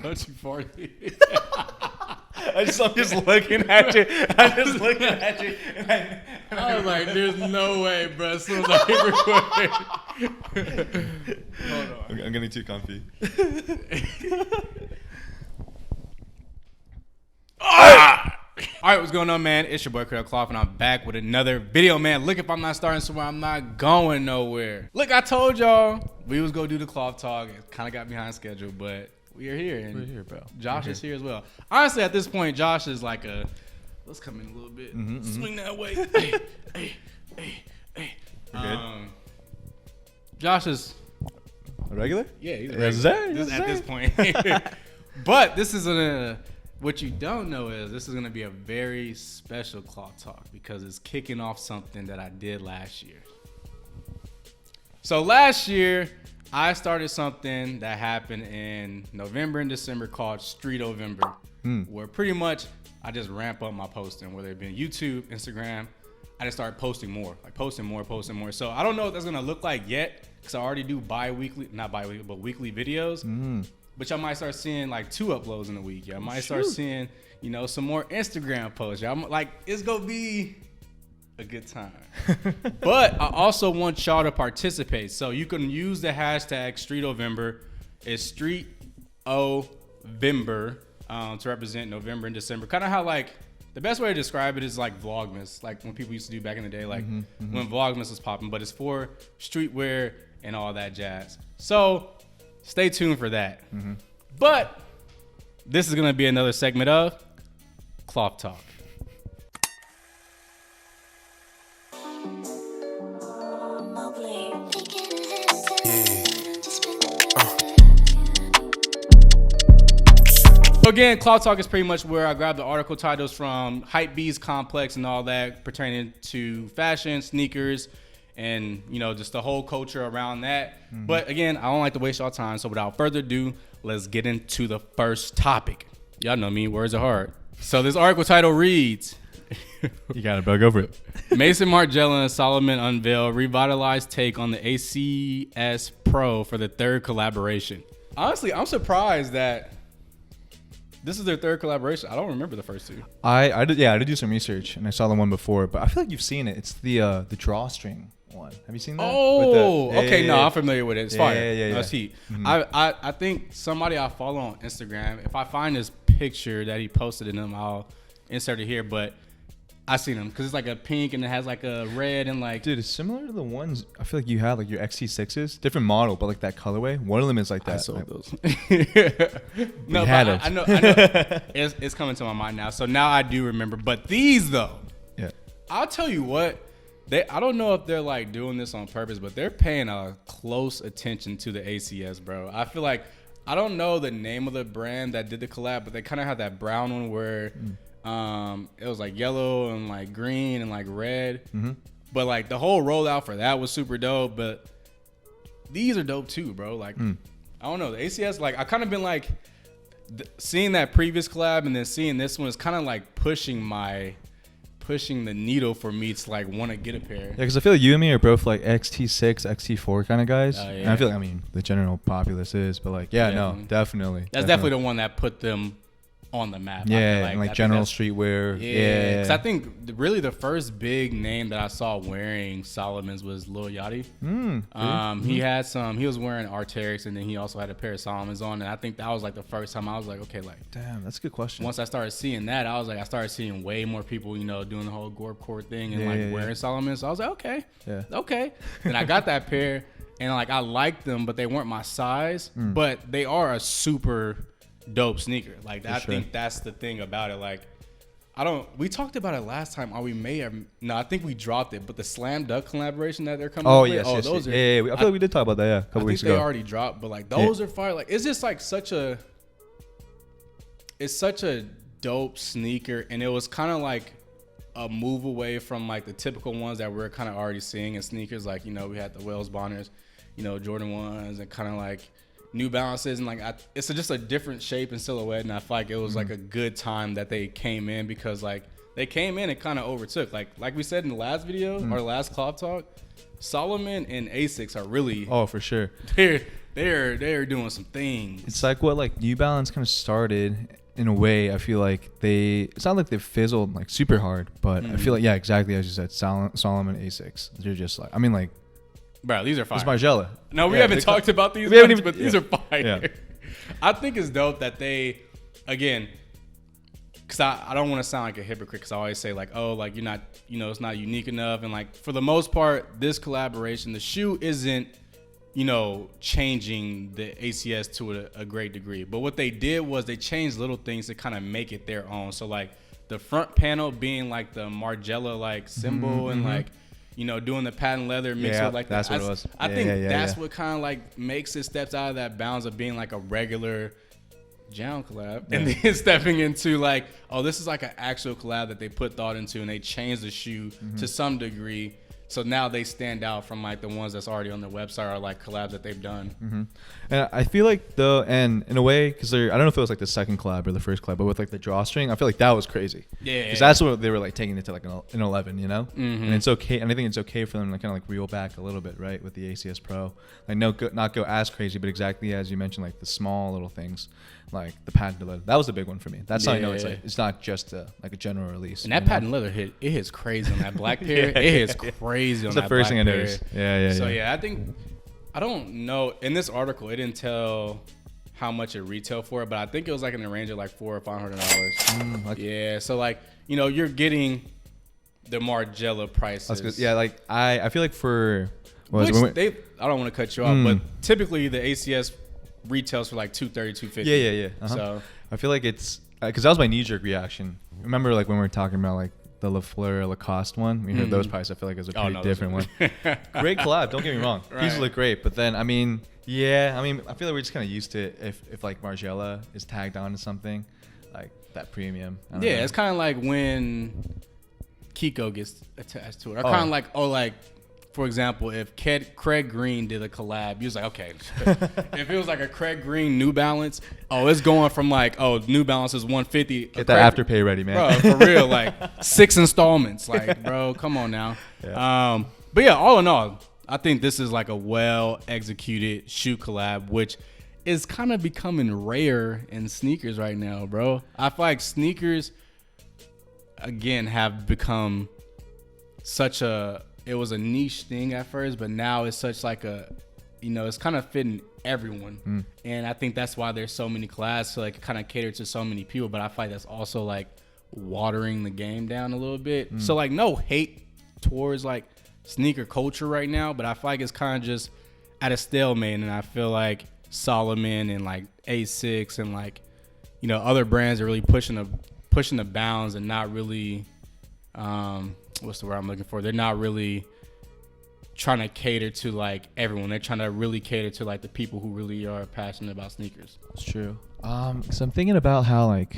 Don't you farty? I'm just looking at you. I'm just looking at you. I was like, there's no way, bro. As soon as I hit record. Hold on. I'm getting too comfy. All right, what's going on, man? It's your boy, Kloth, and I'm back with another video, man. Look, if I'm not starting somewhere, I'm not going nowhere. Look, I told y'all we was going to do the Kloth Talk. It kind of got behind schedule, but we are here. And we're here, bro. Josh is here as well. Honestly, at this point, Josh is like let's come in a little bit. Swing that way. hey. Josh is a regular? Yeah, he's a regular. At this point. But this is what you don't know is this is going to be a very special Kloth Talk because it's kicking off something that I did last year. So last year, I started something that happened in November and December called Street-Ovember, where pretty much I just ramp up my posting, whether it be YouTube, Instagram. I just started posting more. So I don't know what that's going to look like yet because I already do weekly videos. But y'all might start seeing like 2 uploads in a week. Y'all might start seeing, some more Instagram posts. Y'all like it's gonna be a good time. But I also want y'all to participate. So you can use the hashtag Street-Ovember. It's Street-Ovember to represent November and December. Kind of how like the best way to describe it is like Vlogmas, like when people used to do back in the day, like when Vlogmas was popping. But it's for streetwear and all that jazz. So stay tuned for that. But this is going to be another segment of Kloth Talk. So again, Kloth Talk is pretty much where I grab the article titles from Hypebeast, Complex, and all that pertaining to fashion, sneakers, and just the whole culture around that. But again, I don't like to waste y'all time, so without further ado, let's get into the first topic. Y'all know me, words are hard. So this article title reads, you got it, bro, go for it. Maison Margiela and Salomon unveil revitalized take on the ACS Pro for the 3rd collaboration. Honestly, I'm surprised that this is their 3rd collaboration. I don't remember the first 2. I did do some research and I saw the one before, but I feel like you've seen it. It's the drawstring one. Have you seen that? Oh, okay. I'm familiar with it. It's fire. Yeah. That's heat. I think somebody I follow on Instagram, if I find this picture that he posted in them, I'll insert it here. But I seen them because it's like a pink and it has like a red and like. Dude, it's similar to the ones I feel like you had, like your XT6s, different model, but like that colorway. One of them is like that. I sold those. No, but I know. It's coming to my mind now. So now I do remember. But these though, yeah, I'll tell you what. I don't know if they're like doing this on purpose, but they're paying a close attention to the ACS, bro. I feel like I don't know the name of the brand that did the collab, but they kind of had that brown one where it was like yellow and like green and like red. But like the whole rollout for that was super dope. But these are dope too, bro. Like I don't know, the ACS. Like I kind of been like seeing that previous collab and then seeing this one is kind of like pushing the needle for me to like want to get a pair. Yeah, because I feel like you and me are both like XT6, XT4 kind of guys. Yeah. And I feel like, the general populace is, but like, no, definitely. That's definitely the one that put them on the map. Yeah, like general streetwear. Yeah, because I think really the first big name that I saw wearing Salomon's was Lil Yachty. He had he was wearing Arc'teryx, and then he also had a pair of Salomons on, and I think that was like the first time I was like, okay, like damn, that's a good question. Once I started seeing that, I was like, I started seeing way more people, doing the whole Gorp Court thing and wearing Salomons. So I was like, okay. And I got that pair, and like I liked them, but they weren't my size. But they are a super dope sneaker. Like I think that's the thing about it. Like we talked about it last time, or we may have I think we dropped it, but the Slam Dunk collaboration that they're coming up with. Those are, I feel like we did talk about that, a couple weeks ago. They already dropped, but like those are fire. Like it's just like such a dope sneaker, and it was kind of like a move away from like the typical ones that we're kind of already seeing in sneakers. Like we had the Wells Bonners, Jordan 1s, and kind of like New Balances, and like it's just a different shape and silhouette, and I feel like it was like a good time that they came in because like they came in and kind of overtook. Like we said in the last video or last Kloth Talk, Salomon and Asics are really for sure. They're they're doing some things. It's like what like New Balance kind of started in a way. I feel like it's not like they fizzled like super hard, but I feel like exactly as you said, Salomon ACS. They're just like bro, these are fire. It's Margiela. No, we haven't talked about these ones, but these are fire. Yeah. I think it's dope that they, again, because I don't want to sound like a hypocrite because I always say like, oh, like you're not, it's not unique enough. And like for the most part, this collaboration, the shoe isn't, changing the ACS to a great degree. But what they did was they changed little things to kind of make it their own. So like the front panel being like the Margiela like symbol and like, doing the patent leather mixed with like that's what it was. I think that's what kind of like makes it steps out of that bounds of being like a regular Jam collab and then stepping into like, oh, this is like an actual collab that they put thought into and they changed the shoe to some degree. So now they stand out from like the ones that's already on their website or like collabs that they've done. And I feel like though, and in a way, because I don't know if it was like the second collab or the first collab, but with like the drawstring, I feel like that was crazy. Yeah. Because that's what they were like taking it to like an 11, And it's okay. And I think it's okay for them to kind of like reel back a little bit, right, with the ACS Pro. Like not go as crazy, but exactly as you mentioned, like the small little things. Like the patent leather, that was the big one for me. That's how you know it's like it's not just like a general release. And that patent leather it hits crazy on that black pair. It hits crazy on that black pair. It's the first thing I noticed. So I think I don't know. In this article, it didn't tell how much it retailed for, but I think it was like in the range of like $400 or $500. So like you're getting the Margiela prices. Like I feel like for I don't want to cut you off, but typically the ACS retails for like $230, $250. So I feel like it's because that was my knee-jerk reaction. Remember like when we were talking about like the LaFleur Lacoste one, we heard those prices. I feel like it was a pretty different one. Great collab, don't get me wrong. Pieces look great, but then I feel like we're just kind of used to it if like Margiela is tagged on to something like that premium. It's kind of like when Kiko gets attached to it. Or kind of like for example, if Craig Green did a collab, you was like, okay. If it was like a Craig Green New Balance, it's going from like, New Balance is $150. Get that Afterpay ready, man. Bro, for real, like 6 installments. Like, bro, come on now. But yeah, all in all, I think this is like a well-executed shoe collab, which is kind of becoming rare in sneakers right now, bro. I feel like sneakers, again, have become such it was a niche thing at first, but now it's such like it's kind of fitting everyone. And I think that's why there's so many collabs to like kind of cater to so many people. But I feel like that's also like watering the game down a little bit. So like no hate towards like sneaker culture right now, but I feel like it's kind of just at a stalemate. And I feel like Salomon and like A6 and like, other brands are really pushing the bounds and not really, what's the word I'm looking for? They're not really trying to cater to like everyone. They're trying to really cater to like the people who really are passionate about sneakers. It's true. So I'm thinking about how like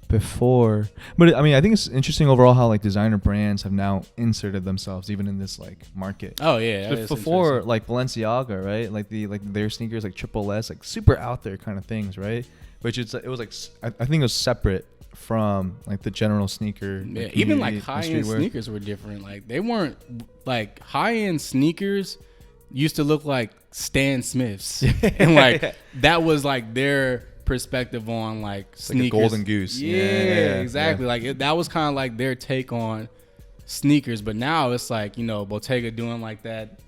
before, but I think it's interesting overall how like designer brands have now inserted themselves even in this like market. Oh yeah. So before like Balenciaga, right? Like their sneakers like Triple S, like super out there kind of things, right? Which it was like I think it was separate from like the general sneaker. Like, even like high-end sneakers were different. Like they weren't like high-end sneakers used to look like Stan Smiths. And like that was like their perspective on like sneakers. Like a golden goose. Yeah, exactly. Like that was kind of like their take on sneakers, but now it's like, Bottega doing like that,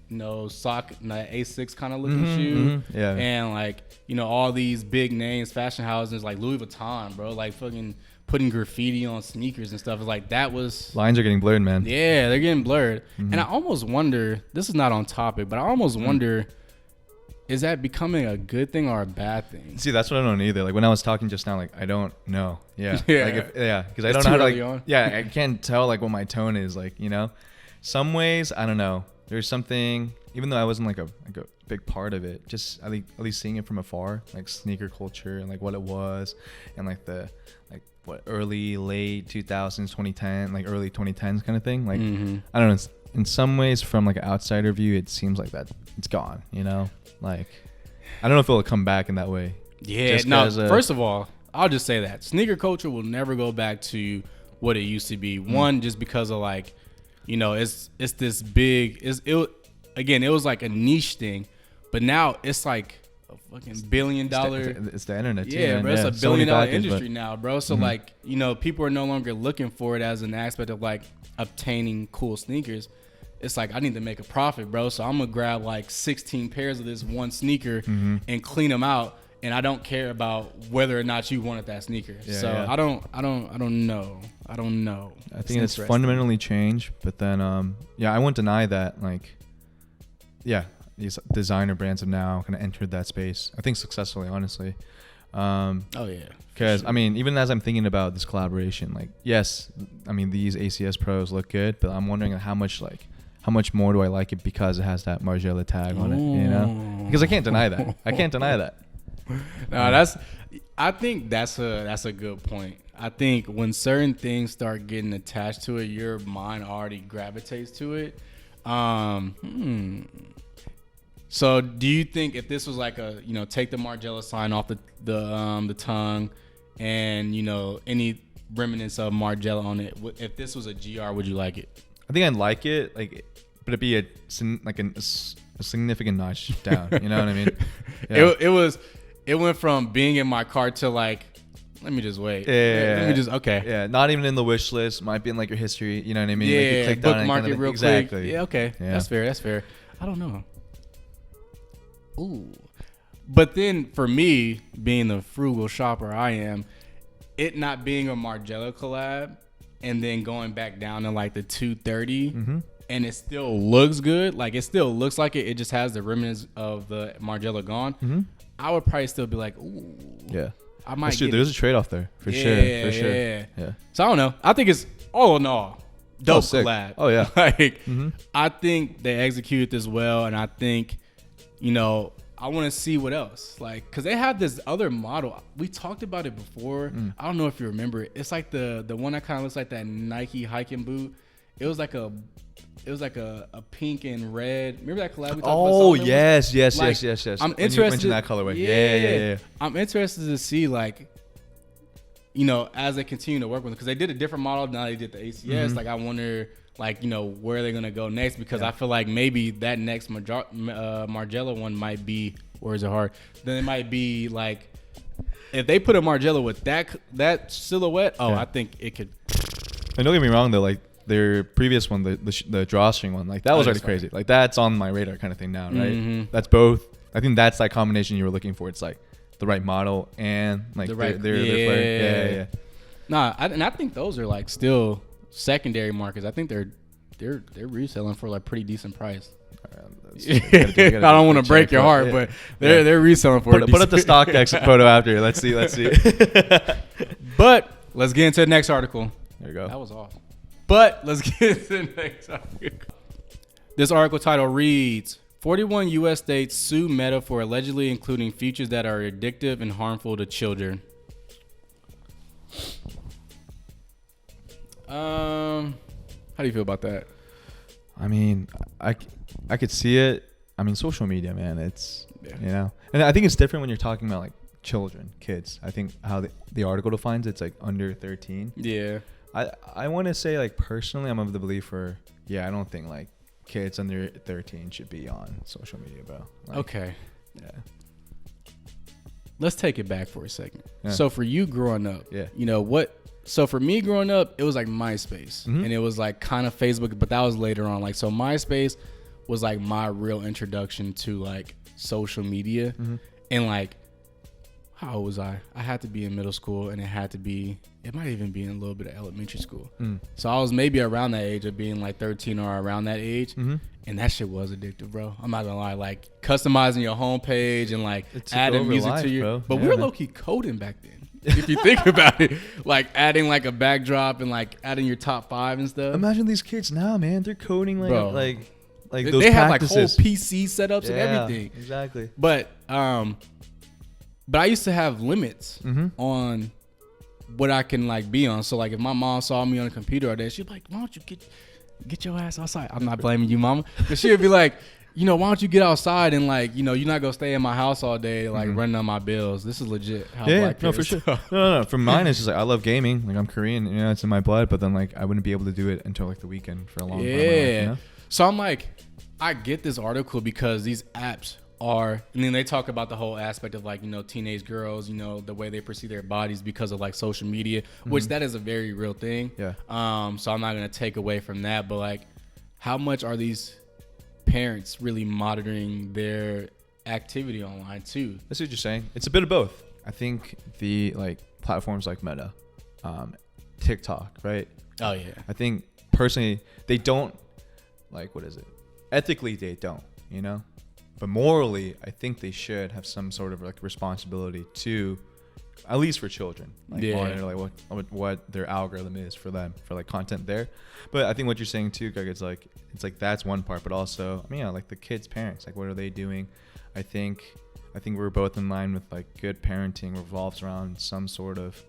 sock, that A6 kind of looking shoe. And like, all these big names, fashion houses like Louis Vuitton, bro, like fucking putting graffiti on sneakers and stuff. It's like that was lines are getting blurred, man. Yeah, they're getting blurred. And I almost wonder, this is not on topic, but I almost wonder, is that becoming a good thing or a bad thing? See, that's what I don't know either. Like when I was talking just now, like I don't know. Yeah. Because I don't know how to like, I can't tell like what my tone is like, Some ways, I don't know. There's something, even though I wasn't like a big part of it, just at least seeing it from afar, like sneaker culture and like what it was and like the like what late 2000s, 2010, like early 2010s kind of thing. Like I don't know, in some ways from like an outsider view, it seems like that it's gone, Like I don't know if it'll come back in that way. Yeah, no, first of all, I'll just say that sneaker culture will never go back to what it used to be. One, just because of like, it's this big, it was like a niche thing, But now it's like a fucking $1 billion. It's the internet. Yeah, too, bro. It's a $1 billion industry now, bro. So Mm-hmm. like, you know, people are no longer looking for it as an aspect of like obtaining cool sneakers. It's like, I need to make a profit, bro. So I'm gonna grab like 16 pairs of this one sneaker Mm-hmm. and clean them out. And I don't care about whether or not you wanted that sneaker. Yeah, so yeah. I don't know. I think it's fundamentally changed, but then I won't deny that, like, yeah, these designer brands have now kind of entered that space. I think successfully, honestly. Oh yeah. Because sure. I mean, even as I'm thinking about this collaboration, like, yes, I mean these ACS Pros look good, but I'm wondering how much more do I like it because it has that Margiela tag on it, you know? Because I can't deny that. No, I think that's a good point. I think when certain things start getting attached to it, your mind already gravitates to it. So do you think if this was like a, you know, take the Margiela sign off the tongue and, you know, any remnants of Margiela on it, if this was a GR, would you like it? I think I'd like it, like, but it'd be a significant notch down. You know what I mean? Yeah. It went from being in my cart to like, let me just wait. Yeah. Let me just, okay. Yeah, not even in the wish list. Might be in like your history. You know what I mean? Yeah, like you clicked on it bookmark and it real exactly. quick. Yeah, okay. Yeah. That's fair. I don't know. Ooh. But then for me, being the frugal shopper I am, it not being a Margiela collab and then going back down to like the 230 and it still looks good. Like it still looks like it. It just has the remnants of the Margiela gone. I would probably still be like, ooh. Yeah. I might get there's a trade-off there for sure. Yeah. Yeah. So I don't know. I think it's all in all dope collab. Oh yeah. Like I think they executed this well, and I think, you know, I want to see what else. Like, cause they have this other model. We talked about it before. I don't know if you remember it. It's like the one that kind of looks like that Nike hiking boot. It was like a pink and red. Remember that collab we talked about? Oh yes. I'm interested. You mentioned that colorway. Yeah. I'm interested to see, like, you know, as they continue to work with them, because they did a different model. Now they did the ACS. Like, I wonder, like, you know, where they're gonna go next, because I feel like maybe that next Margiela one might be, or is it hard? Then it might be like, if they put a Margiela with that silhouette, I think it could. And don't get me wrong though, like their previous one, the drawstring one, like that was already crazy. Like that's on my radar kind of thing now, right? That's both. I think that's that combination you were looking for. It's like the right model and like their flair. Yeah. Nah, and I think those are like still secondary markets. I think they're reselling for like pretty decent price. I don't want to break your heart, but they're reselling for. Put up the StockX photo after. Let's see. But let's get into the next article. There you go. That was off. But let's get into the next article. This article title reads: 41 U.S. states sue Meta for allegedly including features that are addictive and harmful to children. How do you feel about that? I mean, I could see it. I mean, social media, man, it's, you know. And I think it's different when you're talking about, like, children, kids. I think how the article defines it's, like, under 13. Yeah. I want to say, like, personally, I'm of the belief I don't think, like, kids under 13 should be on social media, bro. Like, okay. Yeah. Let's take it back for a second. Yeah. So for you growing up, you know what? So for me growing up, it was like MySpace, and it was like kind of Facebook, but that was later on. Like, so MySpace was like my real introduction to like social media, and like, how old was I? I had to be in middle school, and it might even be in a little bit of elementary school. So I was maybe around that age of being like 13 or around that age. And that shit was addictive, bro. I'm not gonna lie. Like customizing your homepage and like adding music to your, bro. But we were low key coding back then. If you think about it, like adding like a backdrop and like adding your top 5 and stuff. Imagine these kids now, man. They're coding like Bro. like they those have practices. like whole PC setups and everything. Exactly. But I used to have limits on what I can like be on. So like if my mom saw me on a computer all day, she'd be like, "Why don't you get your ass outside?" I'm not blaming you, mama, but she'd be like, you know, why don't you get outside and like, you know, you're not gonna stay in my house all day like running on my bills. This is legit. How black no, for sure. No. For mine, it's just like I love gaming. Like I'm Korean, you know, it's in my blood. But then like I wouldn't be able to do it until like the weekend for a long time. Yeah. You know? So I'm like, I get this article because these apps are, and then they talk about the whole aspect of like, you know, teenage girls, you know, the way they perceive their bodies because of like social media, which that is a very real thing. Yeah. So I'm not going to take away from that, but like, how much are these parents really monitoring their activity online too? That's what you're saying. It's a bit of both. I think the like platforms like Meta, TikTok, right? Oh yeah. I think personally they don't like, what is it? Ethically they don't, you know? But morally, I think they should have some sort of like responsibility to, at least for children, like monitor like what their algorithm is for them, for like content there. But I think what you're saying too, Greg, it's like that's one part, but also, I mean, yeah, like the kids' parents, like what are they doing? I think we're both in line with like good parenting revolves around some sort of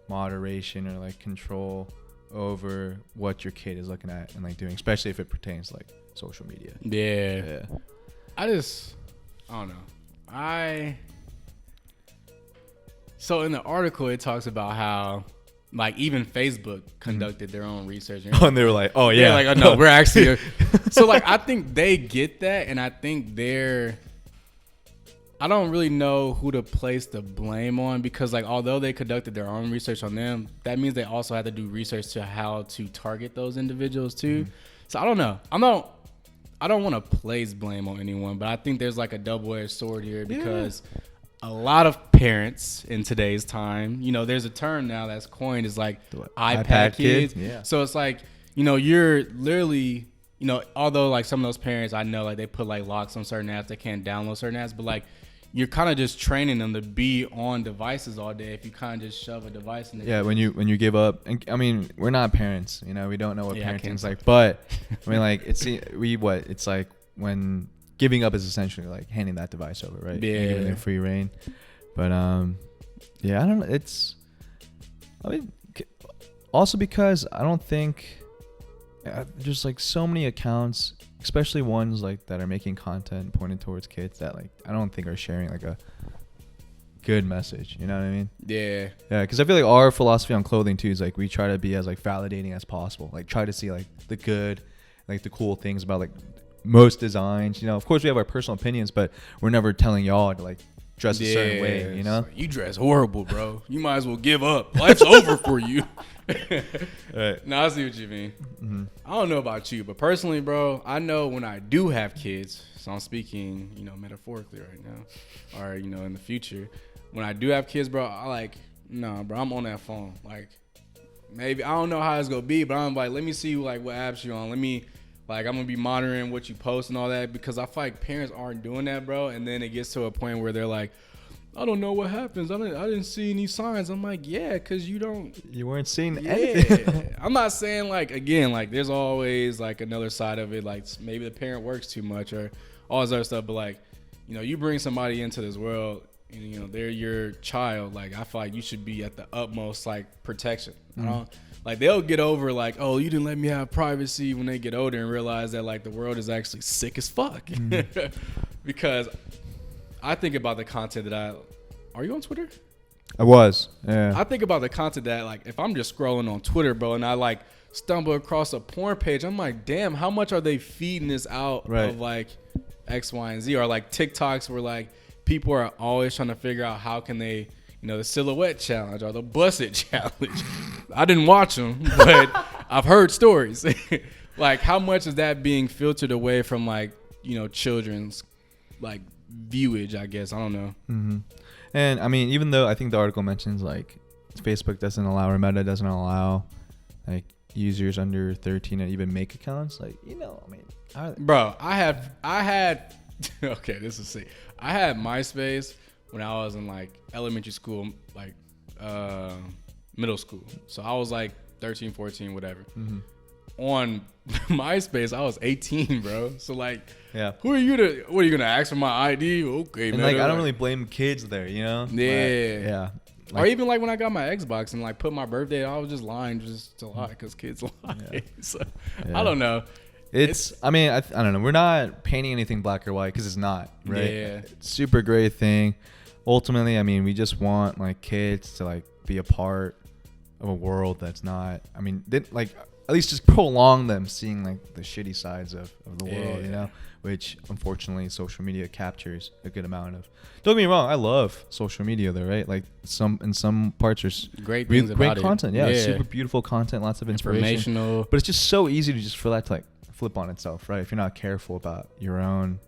moderation or like control over what your kid is looking at and like doing, especially if it pertains to like social media. Yeah. I don't know. So in the article, it talks about how like even Facebook conducted their own research. And they were like, oh yeah. Like, oh, no, we're actually. So like, I think they get that. And I think I don't really know who to place the blame on, because like, although they conducted their own research on them, that means they also had to do research to how to target those individuals too. So I don't know. I don't want to place blame on anyone, but I think there's like a double-edged sword here, because a lot of parents in today's time, you know, there's a term now that's coined as like iPad kids. Yeah. So it's like, you know, you're literally, you know, although like some of those parents I know, like they put like locks on certain apps, they can't download certain apps, but like you're kind of just training them to be on devices all day if you kind of just shove a device in there. Yeah, when you give up, and I mean, we're not parents, you know, we don't know what parenting's like, but I mean, like it's like when giving up is essentially like handing that device over, right? Yeah. And giving it free reign. But yeah, I don't know. I mean, also because I don't think there's like so many accounts, especially ones like that are making content pointed towards kids, that like I don't think are sharing like a good message. You know what I mean? Yeah. Yeah, because I feel like our philosophy on clothing too is like we try to be as like validating as possible. Like try to see like the good, like the cool things about like most designs. You know, of course we have our personal opinions, but we're never telling y'all to like dress a certain way. You know, you dress horrible, bro. You might as well give up. Life's over for you. Right. No, I see what you mean. I don't know about you, but personally, bro, I know when I do have kids, so I'm speaking, you know, metaphorically right now, or, you know, in the future, when I do have kids, bro, bro, I'm on that phone. Like, maybe, I don't know how it's going to be, but I'm like, let me see, like, what apps you're on. I'm going to be monitoring what you post and all that, because I feel like parents aren't doing that, bro, and then it gets to a point where they're like, I don't know what happens. I didn't see any signs. I'm like, yeah, because you weren't seeing anything. I'm not saying, like, again, like, there's always, like, another side of it. Like, maybe the parent works too much or all this other stuff. But, like, you know, you bring somebody into this world and, you know, they're your child. Like, I feel like you should be at the utmost, like, protection. You know? Like, they'll get over, like, oh, you didn't let me have privacy when they get older and realize that, like, the world is actually sick as fuck. Because I think about the content that are you on Twitter? I was, yeah. I think about the content that, like, if I'm just scrolling on Twitter, bro, and I, like, stumble across a porn page, I'm like, damn, how much are they feeding this out of, like, X, Y, and Z? Or, like, TikToks where, like, people are always trying to figure out how can they, you know, the silhouette challenge or the bust it challenge. I didn't watch them, but I've heard stories. Like, how much is that being filtered away from, like, you know, children's, like, viewage, I guess. I don't know. And I mean, even though I think the article mentions like Facebook doesn't allow, or Meta doesn't allow like users under 13 to even make accounts, like, you know, I mean, bro, I had okay, this is sick. I had MySpace when I was in like elementary school, like middle school. So I was like 13, 14, whatever. On MySpace, I was 18, bro. So like, yeah, what are you gonna ask for my ID? Okay, and man. Like, I don't really blame kids there, you know? Yeah, like, yeah. Like, or even like when I got my Xbox and like put my birthday, I was just lying just to lie because kids lie. Yeah. So I don't know. I mean, I don't know. We're not painting anything black or white because it's not, right? Yeah. It's super great thing. Ultimately, I mean, we just want like kids to like be a part of a world that's not. I mean, like at least just prolong them seeing like the shitty sides of the world, you know, which unfortunately social media captures a good amount of. Don't get me wrong, I love social media though, right? Like in some parts there's great things about content, it. Super beautiful content, lots of inspiration. Informational. But it's just so easy to just for that to like flip on itself, right? If you're not careful about your own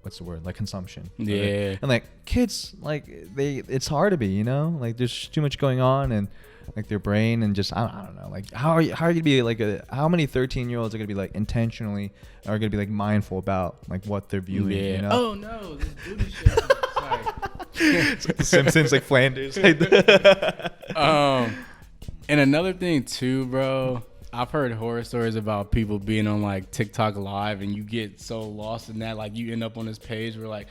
what's the word, like consumption, right? And like kids, like it's hard to be, you know, like there's too much going on, and like their brain, and just I don't know, like how are you gonna be like how many 13-year-olds are gonna be like intentionally are gonna be like mindful about like what they're viewing, you know? Oh no, this booty shit. Sorry. It's like the Simpsons, like Flanders. And another thing too, bro, I've heard horror stories about people being on like TikTok live, and you get so lost in that, like you end up on this page where like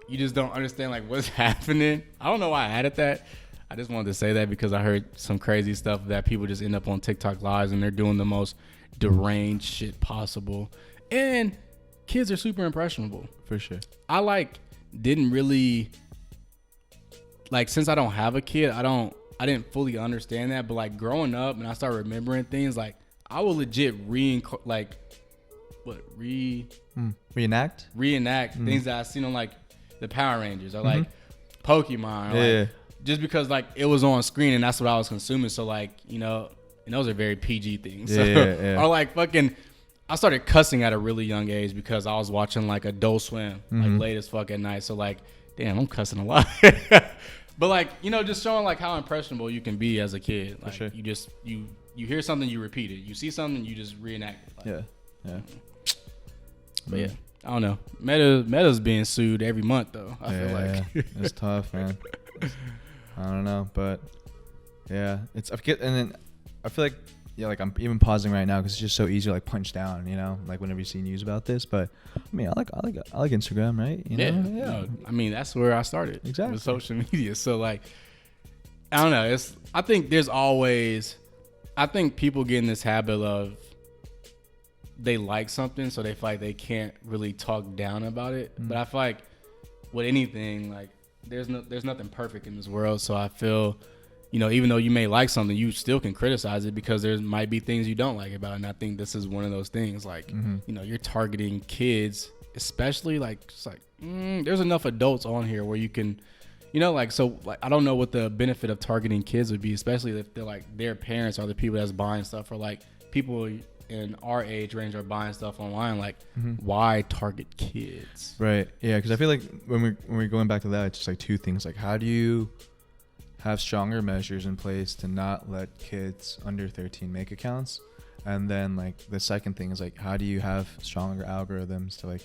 you just don't understand like what's happening. I don't know why I added that. I just wanted to say that because I heard some crazy stuff that people just end up on TikTok lives and they're doing the most deranged shit possible. And kids are super impressionable. For sure. I didn't really, since I don't have a kid, I didn't fully understand that. But like growing up and I started remembering things, like I will legit reenact things that I seen on like the Power Rangers or like Pokemon or just because like it was on screen and that's what I was consuming. So like, you know, and those are very PG things. Or like fucking, I started cussing at a really young age because I was watching like Adult Swim like late as fuck at night. So like, damn, I'm cussing a lot. But like, you know, just showing like how impressionable you can be as a kid. Like you just you hear something, you repeat it. You see something, you just reenact it. Like, But yeah, I don't know. Meta's being sued every month though. I feel like it's tough, man. I don't know, but yeah, and then I feel like like I'm even pausing right now because it's just so easy to like punch down, you know, like whenever you see news about this. But I mean, I like Instagram, right? You know? No, I mean that's where I started with social media. So like, I don't know. I think people get in this habit of they like something, so they feel like they can't really talk down about it. But I feel like with anything, like there's nothing perfect in this world. So I feel, you know, even though you may like something, you still can criticize it because there might be things you don't like about it. And I think this is one of those things. Like, you know, you're targeting kids, especially like just like there's enough adults on here where you can, you know, like, so like I don't know what the benefit of targeting kids would be, especially if they're like their parents are the people that's buying stuff, or like people in our age range are buying stuff online. Like, why target kids? Right. Yeah, because I feel like when we're going back to that, it's just like two things. Like, how do you have stronger measures in place to not let kids under 13 make accounts? And then like the second thing is like, how do you have stronger algorithms to like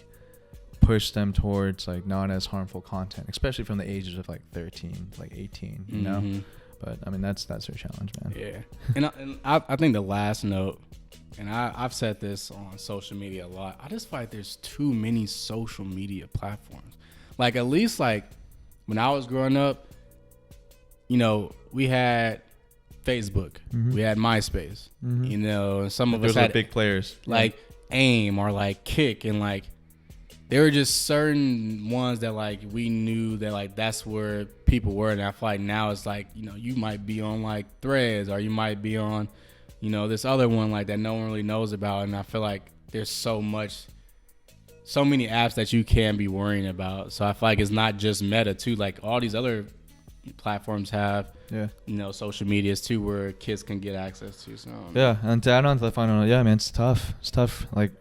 push them towards like not as harmful content, especially from the ages of like 13 to like 18, you know? But I mean, that's their challenge, man. Yeah. And I think the last note, and I've said this on social media a lot, I just feel like there's too many social media platforms. Like, at least like when I was growing up, you know, we had Facebook, we had MySpace, you know, some of us had big players like AIM or like Kick, and like there were just certain ones that like we knew that like that's where people were. And I feel like now it's like, you know, you might be on like Threads, or you might be on, you know, this other one like that no one really knows about. And I feel like there's so many apps that you can be worrying about. So I feel like it's not just Meta too. Like all these other platforms have, you know, social medias too, where kids can get access to. So and to add on to the final note, man, it's tough. Like,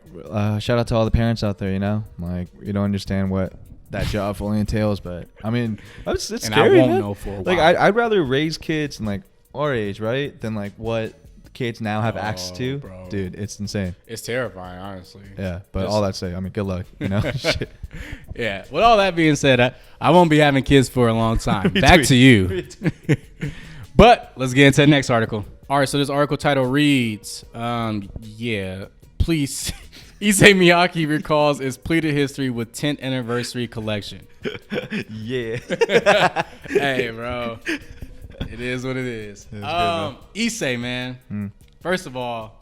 shout out to all the parents out there. You know, like you don't understand what that job fully entails, but I mean, it's and scary. I won't know for a while. Like, I'd rather raise kids in like our age, right, than like what kids now have access to. Bro. Dude, it's insane. It's terrifying, honestly. Yeah, but all that say, I mean, good luck, you know. Shit. Yeah. With all that being said, I won't be having kids for a long time. Back to you. But let's get into the next article. All right, so this article title reads, please, Issey Miyake recalls his pleated history with 10th anniversary collection. Yeah. Hey, bro. It is what it is. Issey, man. First of all,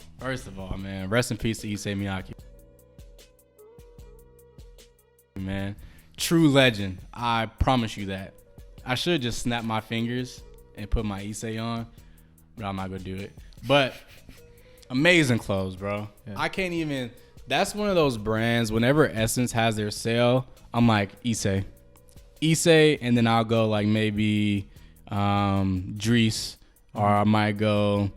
man, rest in peace to Issey Miyake. Man, true legend. I promise you that. I should just snap my fingers and put my Issey on, but I'm not gonna do it. But amazing clothes, bro. Yeah. I can't even. That's one of those brands. Whenever Essence has their sale, I'm like Issey, and then I'll go like maybe Dries, or I might go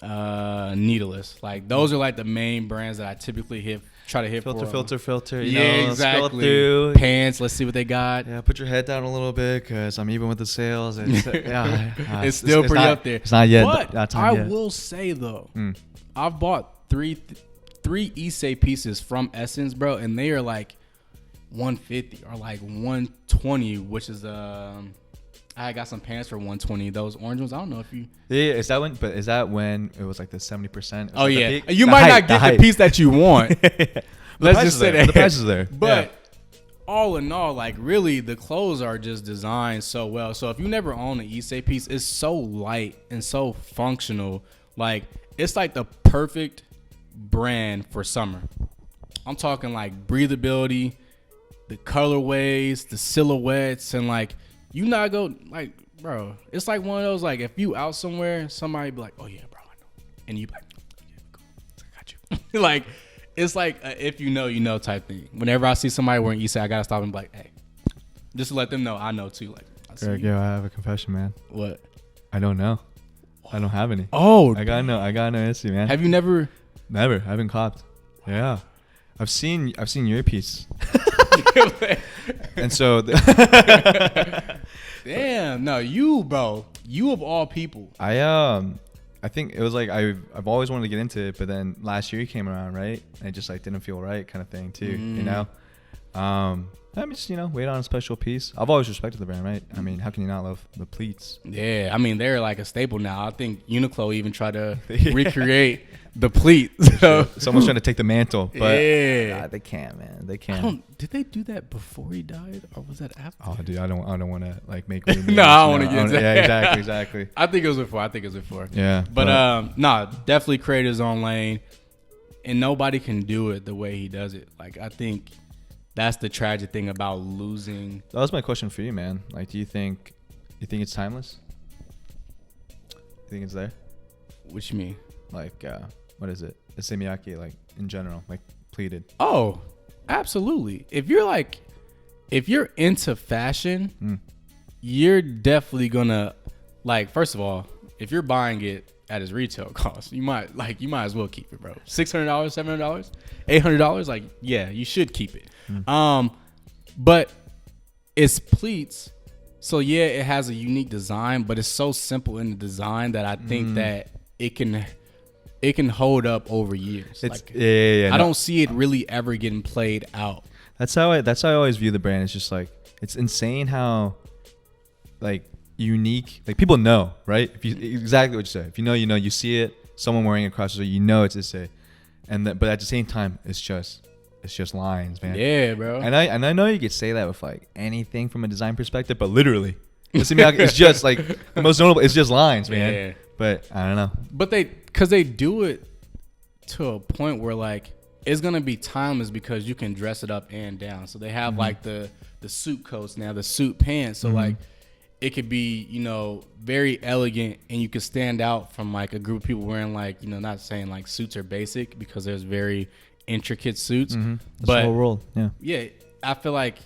Needless. Like those are like the main brands that I typically try to hit filter. Yeah, exactly. Scroll through. Pants. Let's see what they got. Yeah, put your head down a little bit because I'm even with the sales. It's, it's still pretty up there. It's not yet. But I will say though, I've bought three Issey pieces from Essence, bro, and they are like 150 or like 120, which is I got some pants for 120. Those orange ones, I don't know if you. Yeah, is that when it was like the 70%? Oh yeah, you might not get the piece that you want. Let's just say that the price is there. But all in all, like really, the clothes are just designed so well. So if you never own an Issey piece, it's so light and so functional. Like it's like the perfect brand for summer. I'm talking like breathability, the colorways, the silhouettes, and like you not go like, bro, it's like one of those like if you out somewhere, somebody be like, oh yeah, bro, I know, and you be like, yeah, cool, I got you. Like it's like if you know type thing. Whenever I see somebody wearing Issey, I gotta stop and be like, hey, just to let them know I know too. Like, Greg, yo, I have a confession, man. What? I don't know. I don't have any. Oh, I got no Issey, man. Have you never? Never. I haven't copped. Yeah. I've seen your piece. And so damn, no, you, bro. You of all people. I think it was like I've always wanted to get into it, but then last year came around, right? And it just like didn't feel right kind of thing too, you know? I'm just, wait on a special piece. I've always respected the brand, right? I mean, how can you not love the pleats? Yeah, I mean, they're like a staple now. I think Uniqlo even tried to recreate the pleat. So. Someone's trying to take the mantle, but yeah, they can't, man. They can't. Did they do that before he died, or was that after? Oh, dude, I don't want to like make. No, I don't want to get into that. Yeah, exactly. I think it was before. Yeah, but definitely create his own lane, and nobody can do it the way he does it. Like I think. That's the tragic thing about losing. That was my question for you, man. Like, do you think it's timeless? You think it's there? What you mean? Like, what is it? Issey Miyake, like in general, like pleated. Oh, absolutely. If you're into fashion, you're definitely gonna like. First of all, if you're buying it at its retail cost, you might as well keep it, bro. $600, $700, $800, like yeah, you should keep it. But it's pleats, so yeah, it has a unique design, but it's so simple in the design that I think that it can hold up over years. It's, like, I don't see it really ever getting played out. That's how I always view the brand. It's just like it's insane how like unique, like people know, right? If you exactly what you said. If you know, you see it, someone wearing it across the street, you know it's Issey, but at the same time, it's just lines, man. Yeah, bro. And I know you could say that with like anything from a design perspective, but literally, it's just like the most notable. It's just lines, man. Yeah. But I don't know. But because they do it to a point where like it's gonna be timeless because you can dress it up and down. So they have like the suit coats now, the suit pants. So like it could be very elegant, and you could stand out from like a group of people wearing like not saying like suits are basic because there's very intricate suits, but the whole world, yeah, I feel like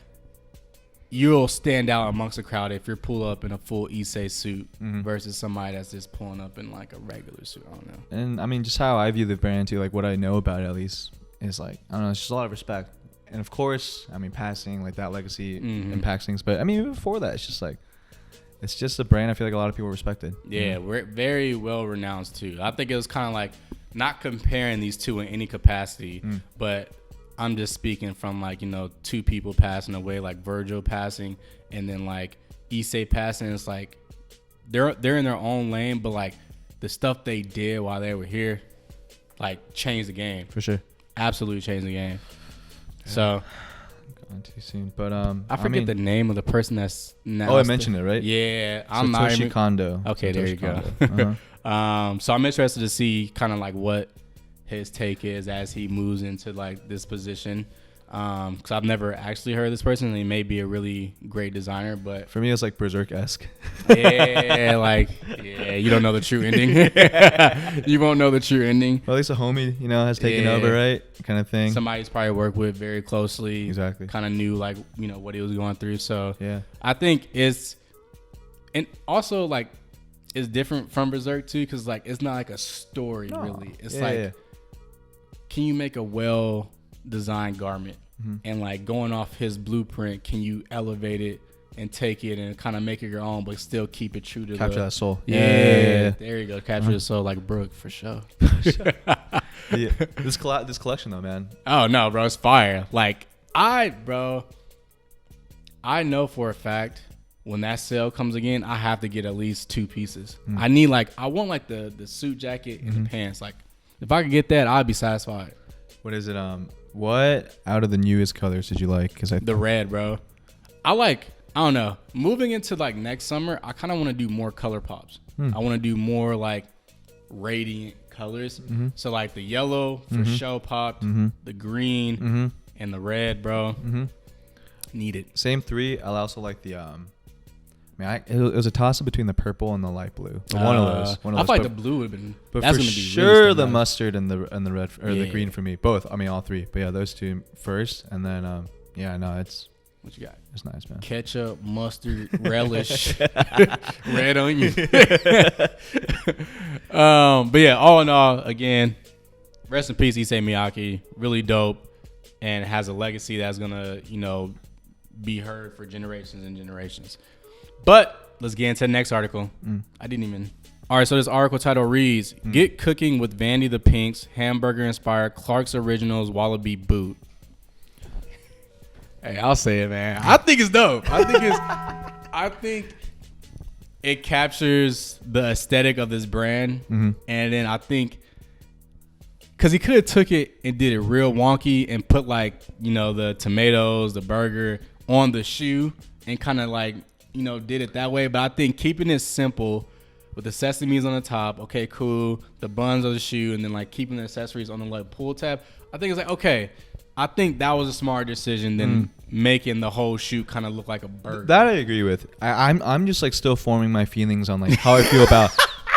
you'll stand out amongst the crowd if you're pull up in a full Issey suit versus somebody that's just pulling up in like a regular suit. I don't know. And I mean, just how I view the brand too, like what I know about it at least is like I don't know, it's just a lot of respect, and of course, I mean, passing like that legacy impacts things, but I mean, even before that, it's just like. It's just a brand I feel like a lot of people respected. Yeah, we're very well renowned too. I think it was kind of like not comparing these two in any capacity, but I'm just speaking from like two people passing away, like Virgil passing, and then like Issey passing. It's like they're in their own lane, but like the stuff they did while they were here, like changed the game for sure. Absolutely changed the game. Yeah. So. Too soon, but I forget the name of the person that's now. Oh, I mentioned it, right? Yeah, I'm not Satoshi Kondo. Okay, there you go. So I'm interested to see kind of like what his take is as he moves into like this position. because I've never actually heard of this person. He may be a really great designer, but for me, it's like Berserk-esque. You don't know the true ending. You won't know the true ending. Well, at least a homie, has taken over, right? Kind of thing. Somebody's probably worked with very closely. Exactly. Kind of knew, like, what he was going through. So yeah, I think it's different from Berserk too, because like it's not like a story really. It's can you make a well-designed garment, and like going off his blueprint, can you elevate it and take it and kind of make it your own, but still keep it true to capture that soul. Yeah. There you go, capture the soul, like Brooke for sure. This collection though, man. Oh no, bro, it's fire. Like I know for a fact when that sale comes again, I have to get at least 2 pieces. I want like the suit jacket and the pants. Like if I could get that, I'd be satisfied. What is it? What out of the newest colors did you like? The red, bro. I don't know. Moving into like next summer, I kind of want to do more color pops. I want to do more like radiant colors. So like the yellow for show popped, the green and the red, bro. Need it. Same 3. I'll also like the it was a toss up between the purple and the light blue. One of those. I feel like the blue would have been. But that's for sure the mustard and the red or the green for me. Both. I mean all 3. But yeah, those 2 first, and then it's. What you got? It's nice, man. Ketchup, mustard, relish, red onion. But yeah, all in all, again, rest in peace, Issey Miyake. Really dope, and has a legacy that's gonna be heard for generations and generations. But let's get into the next article. All right, so this article title reads, Get Cooking with Vandy the Pink's Hamburger-Inspired Clarks Originals Wallaby Boot. Hey, I'll say it, man. I think it's dope. I think it captures the aesthetic of this brand. And then I think, because he could have took it and did it real wonky and put like, the tomatoes, the burger on the shoe and kind of like, did it that way. But I think keeping it simple with the sesames on the top, okay, cool. The buns of the shoe, and then like keeping the accessories on the like pull tab. I think it's like, okay, I think that was a smart decision than making the whole shoe kind of look like a burger. That I agree with. I'm just like still forming my feelings on like how I feel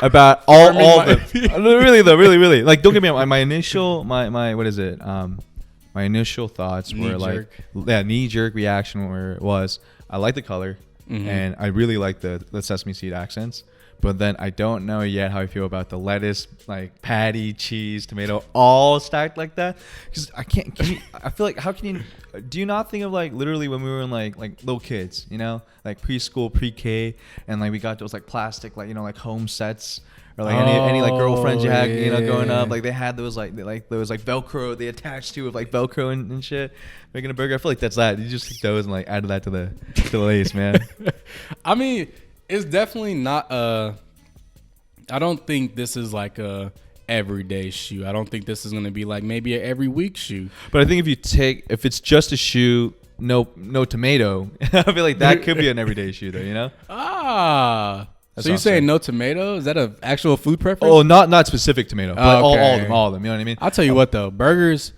about all the really like, don't get me wrong, my initial what is it? My initial thoughts were like knee-jerk reaction where it was I like the color. And I really like the sesame seed accents, but then I don't know yet how I feel about the lettuce, like patty, cheese, tomato, all stacked like that. Because I I feel like how can you? Do you not think of like literally when we were in like little kids, like preschool, pre-K, and like we got those like plastic like home sets. Or like any like girlfriends you had, growing up, like they had those those Velcro they attached to with like Velcro and shit, making a burger. I feel like that's that. You just take those and like added that to the lace, man. I mean, it's definitely not I don't think this is like a everyday shoe. I don't think this is gonna be like maybe an every week shoe. But I think if it's just a shoe, no tomato, I feel like that could be an everyday shoe though, So you're saying no tomato? Is that an actual food preference? Oh, not specific tomato, but all of them. You know what I mean? I'll tell you what though, burgers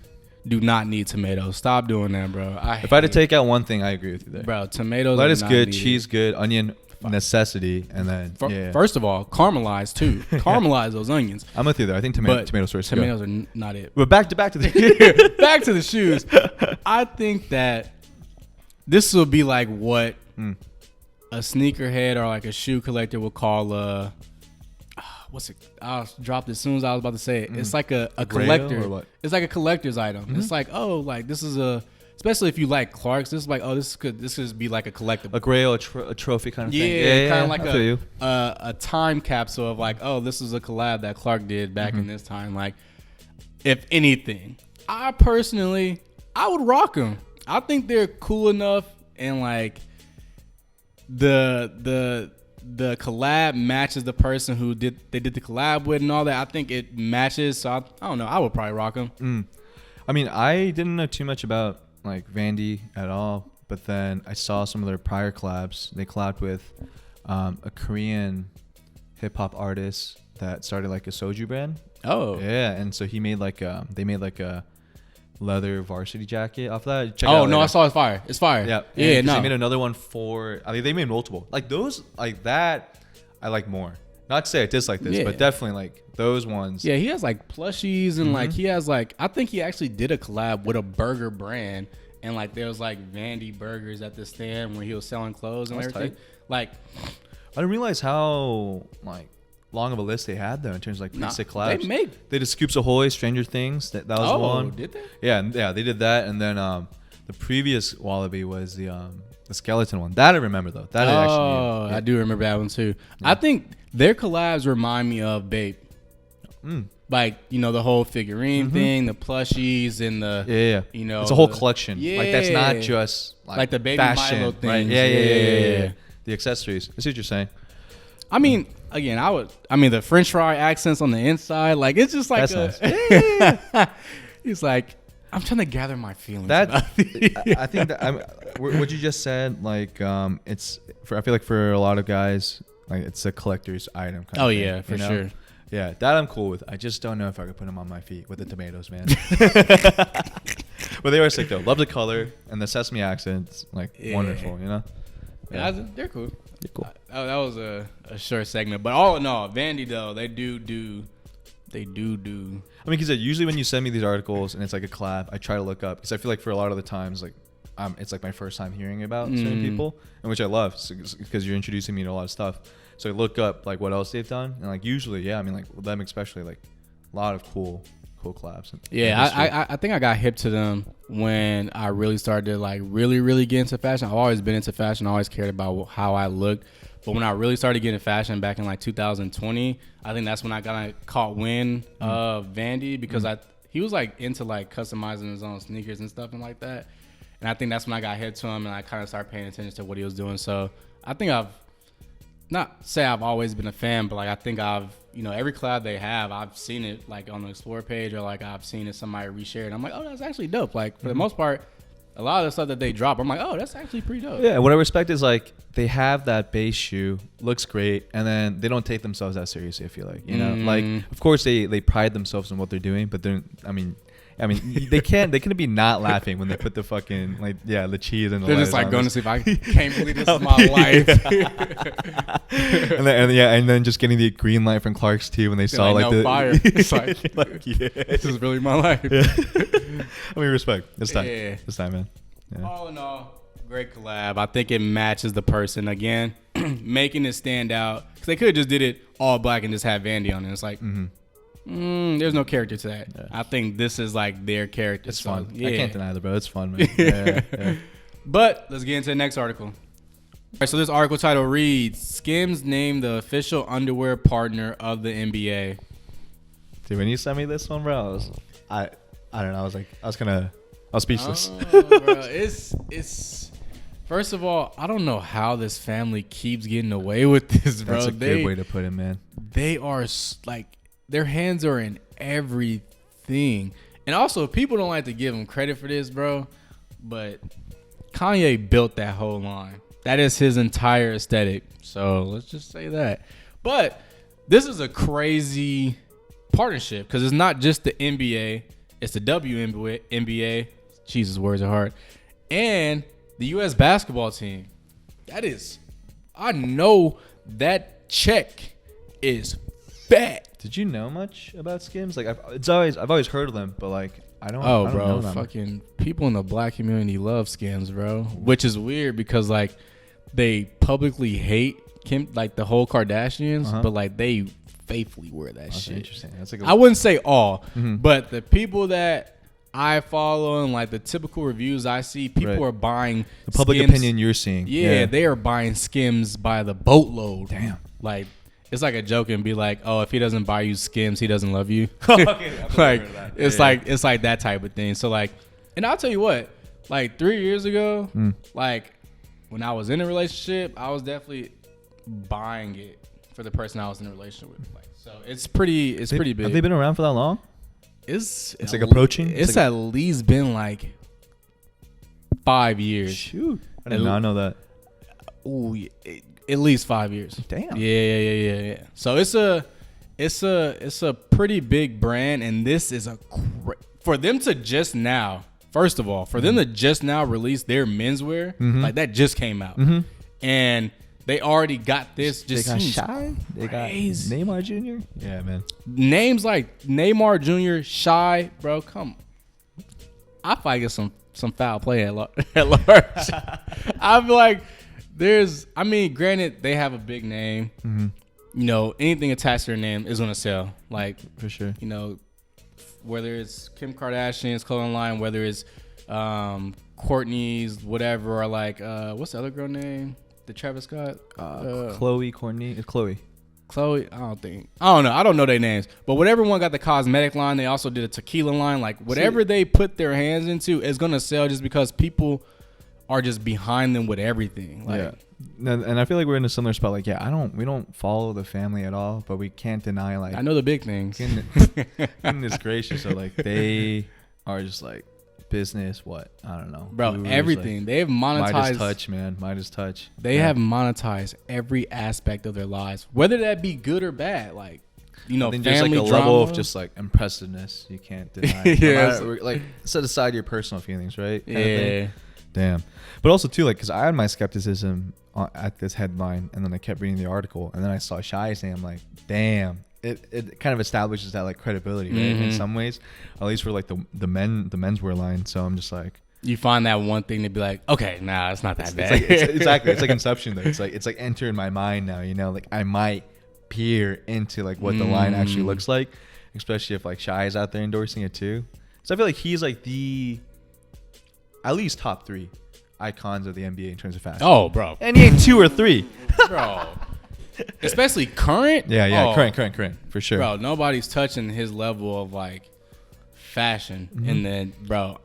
do not need tomatoes. Stop doing that, bro. If I had to take out one thing, I agree with you there. Bro, tomatoes. Lettuce good, cheese good, onion necessity, and then first of all, caramelize too. Caramelize those onions. I'm with you there. I think tomato sauce. Tomatoes are not it. But back to the back to the shoes. I think that this will be like what a sneakerhead or like a shoe collector would call what's it? I dropped it as soon as I was about to say it. It's like a collector. Or what? It's like a collector's item. It's like, oh, like this is especially if you like Clarks, this is like, oh, this could be like a collectible. A grail, a trophy kind of thing. Yeah, kind of like a time capsule of like, oh, this is a collab that Clark did back in this time. Like, if anything, I would rock them. I think they're cool enough and like the collab matches the person who they did the collab with and all that. I think it matches. So I don't know. I would probably rock them. I mean, I didn't know too much about like Vandy at all, but then I saw some of their prior collabs. They collabed with a Korean hip hop artist that started like a soju brand. Oh yeah, and so he made like they made like a leather varsity jacket off that. Check oh, no, I saw it's fire. It's fire. Yeah. Yeah, no. They made another one for, I mean, they made multiple. Like those, like that, I like more. Not to say I dislike this, but definitely like those ones. Yeah, he has like plushies and like he has like, I think he actually did a collab with a burger brand. And like there was like Vandy burgers at the stand where he was selling clothes and everything. Tight. Like, I didn't realize how like long of a list they had though in terms of like preset collabs. They did Scoops Ahoy, Stranger Things. That was one. Oh, did they? Yeah, they did that. And then the previous Wallaby was the skeleton one. That I remember though. That I actually knew. I do remember that one too. Yeah. I think their collabs remind me of Bape. Like, you know, the whole figurine thing, the plushies and the you know, it's a whole collection. Yeah. Like that's not just like the baby fashion, Milo thing. Right? Yeah. The accessories. I see what you're saying. I mean, again, the French fry accents on the inside, like it's just like that's nice. He's like, I'm trying to gather my feelings. I think that what you just said, like it's for, I feel like for a lot of guys, like it's a collector's item. Kind of thing, yeah, for sure. Yeah, that I'm cool with. I just don't know if I could put them on my feet with the tomatoes, man. But they are sick though. Love the color and the sesame accents, like wonderful, you know. Yeah, they're cool. They're cool. That was a short segment, but all in all, Vandy though, they do. I mean, because usually when you send me these articles and it's like a collab, I try to look up because I feel like for a lot of the times, like it's like my first time hearing about certain people, and which I love because you're introducing me to a lot of stuff. So I look up like what else they've done, and like usually, I mean, like with them especially, like a lot of cool collabs. Yeah, I think I got hip to them when I really started to like really get into fashion. I've always been into fashion. I always cared about how I looked. But when I really started getting fashion back in like 2020, I think that's when I kind of caught wind of Vandy because he was like into like customizing his own sneakers and stuff and like that. And I think that's when I got hip to him and I kind of started paying attention to what he was doing. So I think I've always been a fan, but like I think every collab they have, I've seen it like on the Explore page or like I've seen it somebody reshared. And I'm like, oh, that's actually dope. Like for the most part, a lot of the stuff that they drop, I'm like, oh, that's actually pretty dope. Yeah, what I respect is like they have that base shoe, looks great, and then they don't take themselves that seriously. I feel like, you know, like of course they pride themselves in what they're doing, but they're, I mean, they couldn't be not laughing when they put the fucking the cheese and the. They're just like going to sleep. I can't believe this is my life. and then just getting the green light from Clarks too when they saw like the fire. It's like this is really my life. Yeah. I mean, respect. It's time. Yeah. It's time, man. Yeah. All in all, great collab. I think it matches the person again, making it stand out because they could have just did it all black and just had Vandy on it. It's like. There's no character to that. Yeah. I think this is like their character. It's fun. Yeah. I can't deny that, bro. It's fun, man. Yeah. But let's get into the next article. All right, so this article title reads, Skims named the official underwear partner of the NBA. Dude, when you sent me this one, bro, I don't know. I was speechless. Oh, bro, it's first of all, I don't know how this family keeps getting away with this, bro. That's a good way to put it, man. They are like, their hands are in everything. And also, people don't like to give them credit for this, bro. But Kanye built that whole line. That is his entire aesthetic. So let's just say that. But this is a crazy partnership because it's not just the NBA. It's the WNBA. Jesus, words are hard. And the U.S. basketball team. That is, I know that check is fat. Did you know much about Skims? Like I've always heard of them, but like I don't. Oh, I don't bro, know them. Fucking people in the black community love Skims, bro. Which is weird because like they publicly hate Kim, like the whole Kardashians, but like they faithfully wear that shit. Interesting. That's I wouldn't say all, but the people that I follow and like the typical reviews I see, people are buying the public Skims. Opinion you're seeing. Yeah, they are buying Skims by the boatload. Damn. Like. It's like a joke and be like, oh, if he doesn't buy you Skims, he doesn't love you. Okay, like it's like that type of thing. So like, and I'll tell you what, like 3 years ago, like when I was in a relationship, I was definitely buying it for the person I was in a relationship with. Like, so it's pretty big. Have they been around for that long? It's like approaching. It's at least been like 5 years. Shoot, I did not know that. Ooh. At least 5 years. Damn. Yeah. So it's a pretty big brand, and this is for them to just now, first of all, for them to just now release their menswear, like that just came out, and they already got this. Just they got seems Shy. They crazy. got Neymar Jr. Yeah, man. Names like Neymar Jr., Shy, bro. Come, I probably get some foul play at large. I feel like I mean, granted, they have a big name. You know, anything attached to their name is gonna sell. Like, for sure. You know, whether it's Kim Kardashian's clothing line, whether it's Courtney's, whatever, or like what's the other girl name? The Travis Scott? Chloe Courtney. It's Chloe. Chloe, I don't know. I don't know their names. But whatever one got the cosmetic line, they also did a tequila line. Like, whatever they put their hands into is gonna sell just because people are just behind them with everything. Like, yeah. And I feel like we're in a similar spot. Like, we don't follow the family at all, but we can't deny, like, I know the big things. Goodness gracious. So, like, they are just like business. What? I don't know. Bro, Gurus, everything. like, They've monetized. Midas touch, man. Midas touch. They have monetized every aspect of their lives, whether that be good or bad. Like, you know, then family there's like a drama. level of just like impressiveness you can't deny. Yeah. Like, set aside your personal feelings, right? Yeah. Damn. But also too, like, because I had my skepticism at this headline, and then I kept reading the article, and then I saw Shy's name. I'm like, damn. It kind of establishes that, like, credibility, right? In some ways, at least for like the menswear line. So I'm just like, you find that one thing to be like, okay, nah, it's not that bad. Exactly. It's like Inception though. It's like entering my mind now. You know, like I might peer into like what the line actually looks like, especially if like Shy is out there endorsing it too. So I feel like he's like the at least top 3 icons of the NBA in terms of fashion. Oh, bro. And he ain't 2 or 3. Bro. Especially current. Yeah. Current. For sure. Bro, nobody's touching his level of like fashion. And then, bro.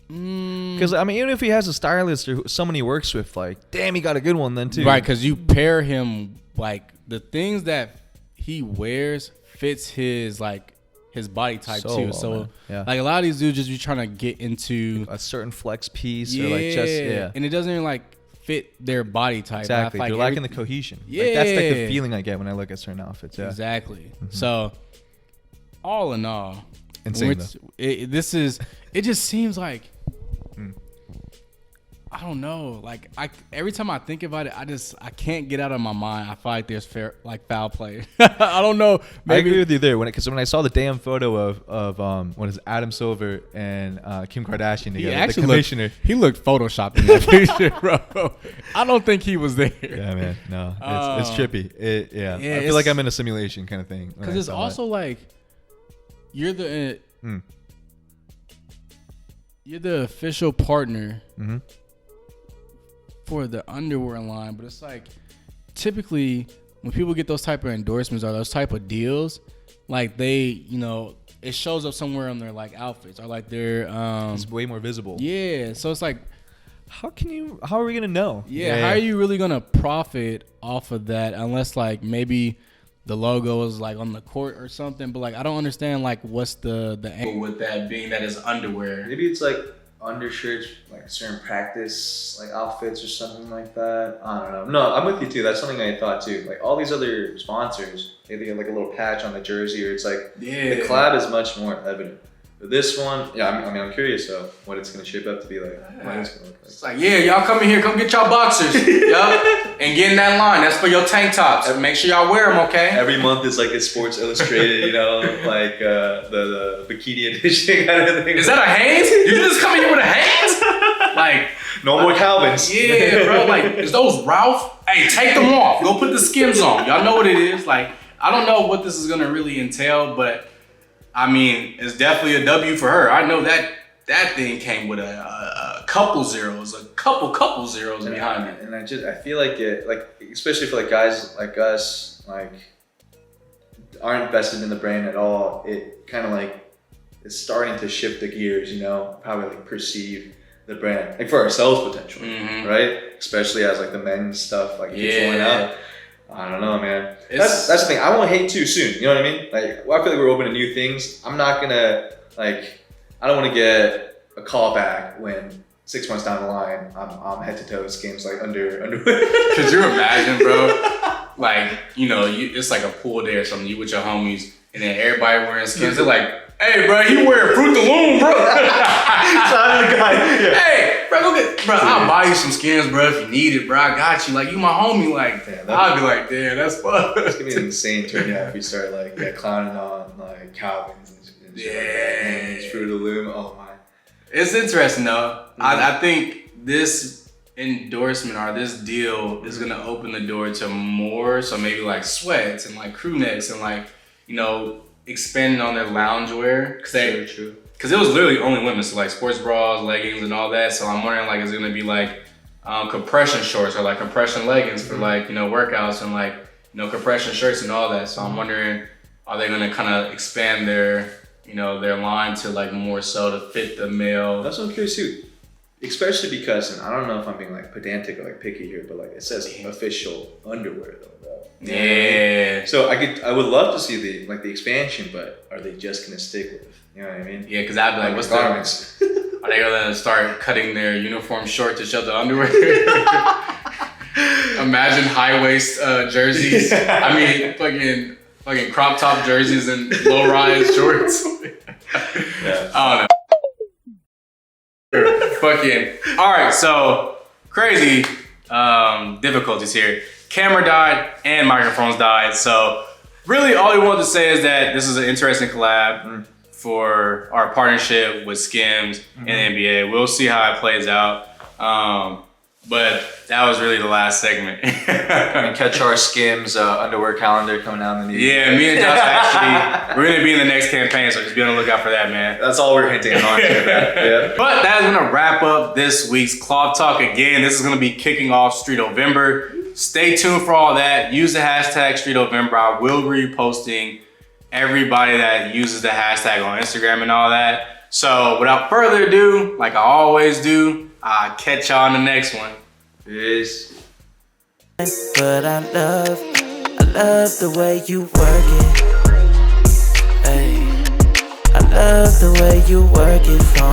Because, I mean, even if he has a stylist or someone he works with, like, damn, he got a good one then too. Right, because you pair him, like, the things that he wears fits his, like, his body type too. Well, so, yeah. like, a lot of these dudes just be trying to get into a certain flex piece or like just and it doesn't even like fit their body type. Exactly. Like, they're lacking the cohesion. Yeah. Like, that's like the feeling I get when I look at certain outfits. Yeah. Exactly. So, all in all, insane. It just seems like, I don't know. Like, every time I think about it, I can't get out of my mind. I feel like there's foul play. I don't know. Maybe. I agree with you there. Because when I saw the damn photo of what is it, Adam Silver and Kim Kardashian together, the commissioner, he looked photoshopped in that picture, bro. I don't think he was there. Yeah, man. No, it's trippy. I feel like I'm in a simulation kind of thing. Because it's also like you're the official partner. For the underwear line, but it's like typically when people get those type of endorsements or those type of deals, like they, you know, it shows up somewhere on their like outfits or like their it's way more visible. Yeah, so it's like, how are we gonna know? Yeah, how are you really gonna profit off of that unless like maybe the logo is like on the court or something? But like I don't understand like what's the angle with that being that is underwear. Maybe it's like undershirts, like certain practice like outfits or something like that. I don't know. No, I'm with you too. That's something I thought too. Like all these other sponsors, they get like a little patch on the jersey, or it's like the collab is much more evident. But this one, I'm curious though what it's gonna shape up to be like. What it's gonna look like. It's like, y'all come in here, come get y'all boxers, yup, and get in that line. That's for your tank tops. Make sure y'all wear them, okay? Every month is like a Sports Illustrated, you know, like the bikini edition kind of thing. Is that a Hanes? You just come in here with a Hanes? Like, no more Calvins. Yeah, bro. Like, is those Ralph? Hey, take them off. Go put the Skims on. Y'all know what it is. Like, I don't know what this is gonna really entail, but I mean, it's definitely a W for her. I know that thing came with a couple zeros behind it. And I feel like it, like especially for like guys like us, like aren't invested in the brand at all. It kind of like is starting to shift the gears, you know, how we like perceive the brand, like for ourselves potentially, right? Especially as like the men's stuff like keeps rolling out. I don't know, man. That's the thing. I won't hate too soon. You know what I mean? Like, well, I feel like we're open to new things. I'm not gonna like. I don't want to get a call back when 6 months down the line I'm head to toe Skims like underwear. Could you imagine, bro? Like, you know, it's like a pool day or something. You with your homies, and then everybody wearing Skims. They're like, Hey, bro, you wear Fruit the Loom, bro. Hey, bro, go get, bro. I'll buy you some Skims, bro, if you need it, bro. I got you. Like, you my homie. Like, I'll be like, damn, that's fun. It's gonna be an insane turnout if you start like clowning on like Calvins and shit like that. And Fruit of the Loom. Oh my. It's interesting though. Mm-hmm. I think this endorsement or this deal is gonna open the door to more. So maybe like sweats and like crew necks and like, you know, expanding on their loungewear. True. Because it was literally only women, so like sports bras, leggings, and all that. So I'm wondering, like, is it gonna be like compression shorts or like compression leggings for like, you know, workouts and like, you know, compression shirts and all that. So I'm wondering, are they gonna kind of expand their, you know, their line to like more so to fit the male? That's what I'm curious too. Especially because, and I don't know if I'm being like pedantic or like picky here, but like it says official underwear though, bro. Yeah. So I would love to see the expansion, but are they just gonna stick with? You know what I mean? Yeah, because I'd be like, what's the garments? Are they gonna start cutting their uniform short to show the underwear? Imagine high waist jerseys. I mean, fucking crop top jerseys and low rise shorts. Yeah. I don't know. Fucking. All right, so crazy difficulties here. Camera died and microphones died. So really, all we wanted to say is that this is an interesting collab for our partnership with Skims and NBA. We'll see how it plays out. But that was really the last segment. And catch our Skims underwear calendar coming out in the new year. Yeah, me and Josh actually, we're gonna be in the next campaign, so just be on the lookout for that, man. That's all we're hinting on. Yeah. But that is gonna wrap up this week's Kloth Talk again. This is gonna be kicking off Street November. Stay tuned for all that. Use the hashtag Street November. I will be reposting everybody that uses the hashtag on Instagram and all that. So without further ado, like I always do, I'll catch y'all in the next one. Peace. But I love the way you work it. Hey, I love the way you work it for